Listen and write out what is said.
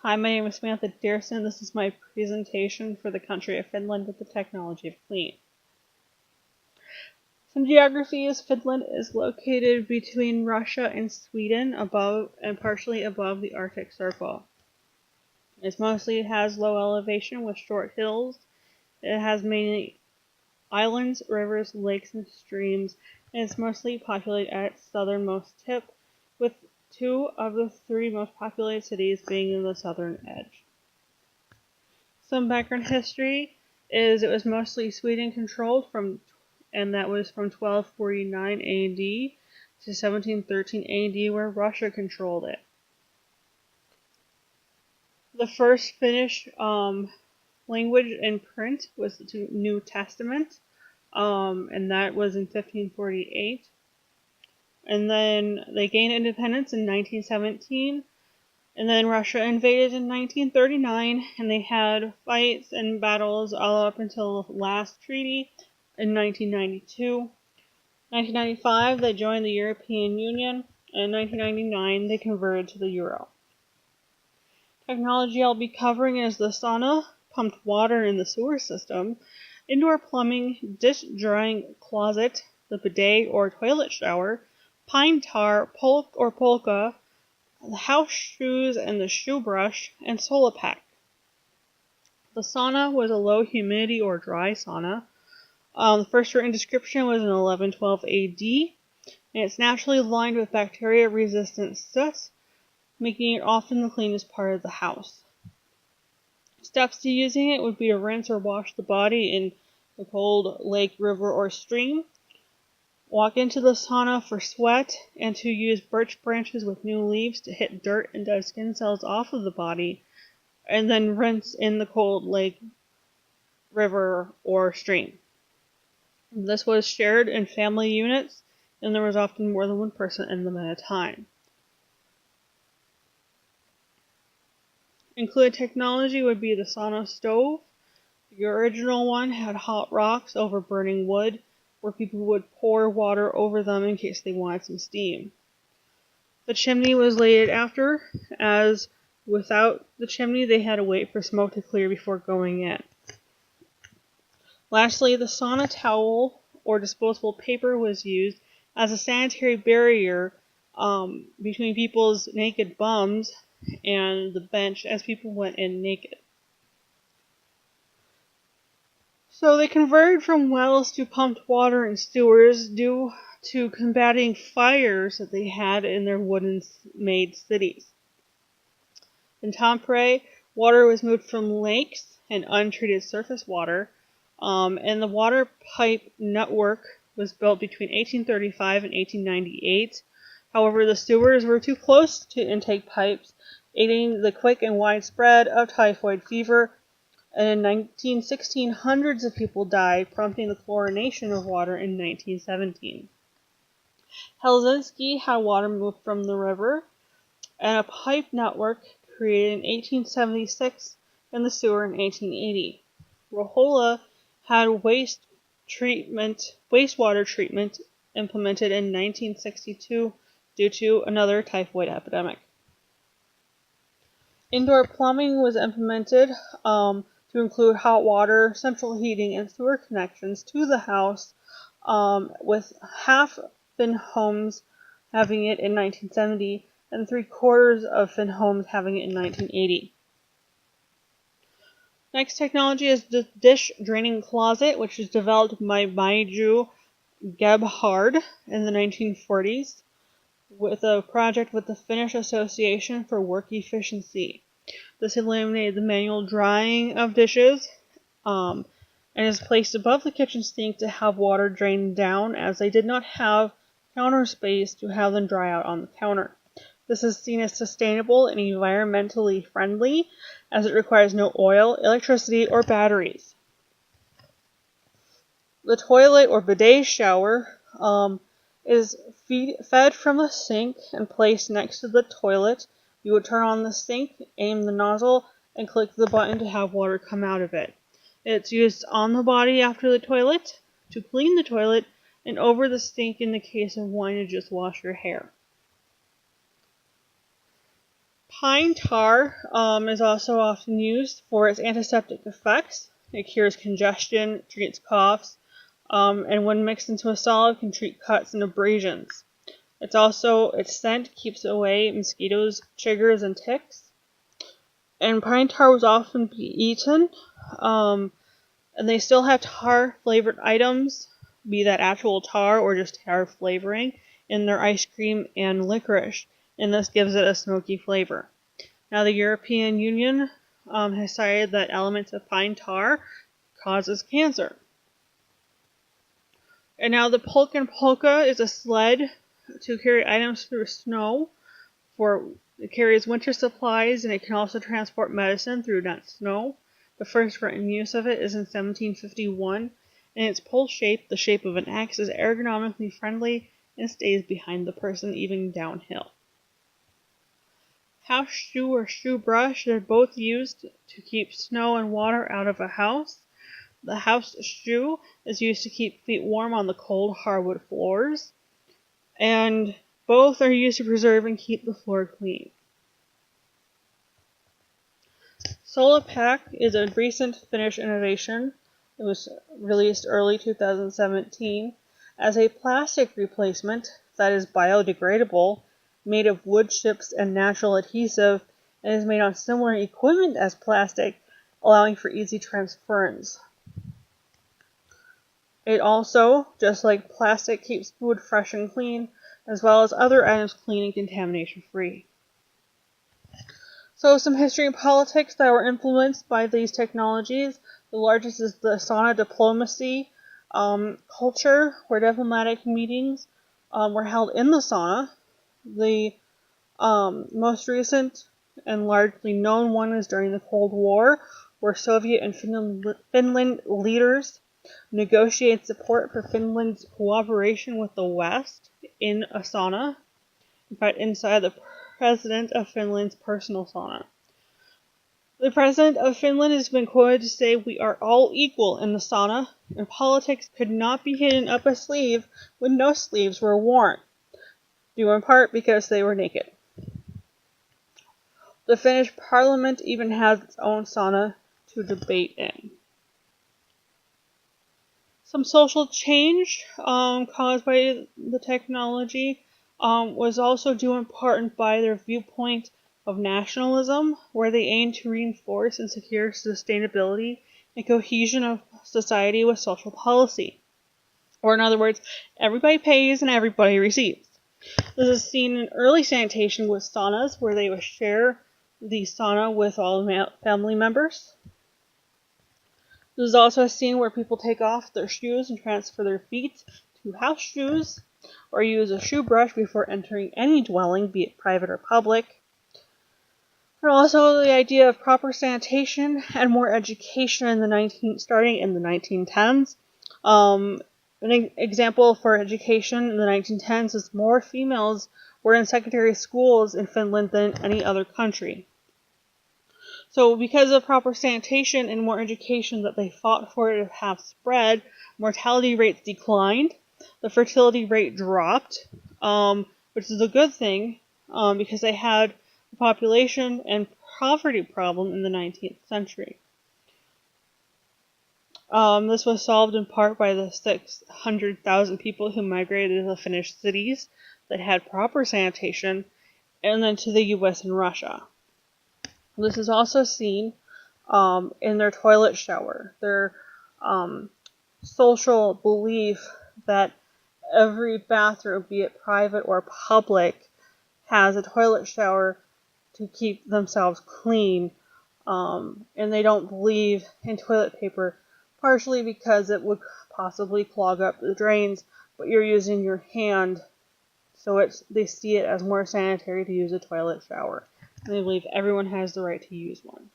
Hi, my name is Samantha Dearson. This is my presentation for the country of Finland with the technology of clean. Some geography is Finland is located between Russia and Sweden, above and partially above the Arctic Circle. It mostly has low elevation with short hills. It has mainly islands, rivers, lakes, and streams, and it's mostly populated at its southernmost tip, with 2 of the 3 most populated cities being in the southern edge. Some background history is it was mostly Sweden controlled and that was from 1249 AD to 1713 AD, where Russia controlled it. The first Finnish language in print was the New Testament, and that was in 1548. And then they gained independence in 1917. And then Russia invaded in 1939, and they had fights and battles all up until the last treaty in 1992. 1995, they joined the European Union, and in 1999, they converted to the euro. Technology I'll be covering is the sauna, pumped water in the sewer system, indoor plumbing, dish drying closet, the bidet or toilet shower, pine tar, polka, the house shoes and the shoe brush, and Solapack. The sauna was a low humidity or dry sauna. The first written description was in 1112 AD, and it's naturally lined with bacteria-resistant soot, making it often the cleanest part of the house. Steps to using it would be to rinse or wash the body in the cold lake, river, or stream, walk into the sauna for sweat, and to use birch branches with new leaves to hit dirt and dead skin cells off of the body, and then rinse in the cold lake, river, or stream. This was shared in family units, and there was often more than one person in them at a time. Included technology would be the sauna stove. The original one had hot rocks over burning wood, where people would pour water over them in case they wanted some steam. The chimney was laid after, as without the chimney they had to wait for smoke to clear before going in. Lastly, the sauna towel or disposable paper was used as a sanitary barrier between people's naked bums and the bench as people went in naked. So they converted from wells to pumped water and sewers due to combating fires that they had in their wooden-made cities. In Tampere, water was moved from lakes and untreated surface water, and the water pipe network was built between 1835 and 1898. However, the sewers were too close to intake pipes, aiding the quick and wide spread of typhoid fever, and in 1916 hundreds of people died, prompting the chlorination of water in 1917. Helsinki had water moved from the river, and a pipe network created in 1876 and the sewer in 1880. Rohola had wastewater treatment implemented in 1962 due to another typhoid epidemic. Indoor plumbing was implemented to include hot water, central heating, and sewer connections to the house, with half Finn homes having it in 1970 and 3/4 of Finn homes having it in 1980. Next technology is the dish draining closet, which was developed by Maiju Gebhard in the 1940s with a project with the Finnish Association for Work Efficiency. This eliminated the manual drying of dishes and is placed above the kitchen sink to have water drain down, as they did not have counter space to have them dry out on the counter. This is seen as sustainable and environmentally friendly, as it requires no oil, electricity, or batteries. The toilet or bidet shower is fed from the sink and placed next to the toilet. You would turn on the sink, aim the nozzle, and click the button to have water come out of it. It's used on the body after the toilet, to clean the toilet, and over the sink in the case of wanting to just wash your hair. Pine tar is also often used for its antiseptic effects. It cures congestion, treats coughs, and when mixed into a solid can treat cuts and abrasions. Its scent keeps away mosquitoes, chiggers, and ticks. And pine tar was often eaten, and they still have tar flavored items, be that actual tar or just tar flavoring, in their ice cream and licorice, and this gives it a smoky flavor. Now, the European Union has cited that elements of pine tar causes cancer. And now the pulk and polka is a sled to carry items through snow. It carries winter supplies, and it can also transport medicine through that snow. The first written use of it is in 1751, and its pole shape, the shape of an axe, is ergonomically friendly and stays behind the person even downhill. House shoe or shoe brush are both used to keep snow and water out of a house. The house shoe is used to keep feet warm on the cold hardwood floors, and both are used to preserve and keep the floor clean. Solapack is a recent Finnish innovation. It was released early 2017 as a plastic replacement that is biodegradable, made of wood chips and natural adhesive, and is made on similar equipment as plastic, allowing for easy transference. It also, just like plastic, keeps food fresh and clean, as well as other items clean and contamination-free. So some history and politics that were influenced by these technologies. The largest is the sauna diplomacy culture, where diplomatic meetings were held in the sauna. The most recent and largely known one is during the Cold War, where Soviet and Finland leaders negotiated support for Finland's cooperation with the West in a sauna. In fact, inside the President of Finland's personal sauna. The President of Finland has been quoted to say, "We are all equal in the sauna, and politics could not be hidden up a sleeve when no sleeves were worn, due in part because they were naked." The Finnish parliament even has its own sauna to debate in. Some social change caused by the technology was also due in part by their viewpoint of nationalism, where they aim to reinforce and secure sustainability and cohesion of society with social policy. Or in other words, everybody pays and everybody receives. This is seen in early sanitation with saunas, where they would share the sauna with all family members. This is also a scene where people take off their shoes and transfer their feet to house shoes, or use a shoe brush before entering any dwelling, be it private or public. And also the idea of proper sanitation and more education starting in the 1910s. An example for education in the 1910s is more females were in secondary schools in Finland than any other country. So because of proper sanitation and more education that they fought for to have spread, mortality rates declined, the fertility rate dropped, which is a good thing because they had a population and poverty problem in the 19th century. This was solved in part by the 600,000 people who migrated to the Finnish cities that had proper sanitation, and then to the US and Russia. This is also seen in their toilet shower, their social belief that every bathroom, be it private or public, has a toilet shower to keep themselves clean, and they don't believe in toilet paper, partially because it would possibly clog up the drains, but you're using your hand, so they see it as more sanitary to use a toilet shower. And they believe everyone has the right to use one.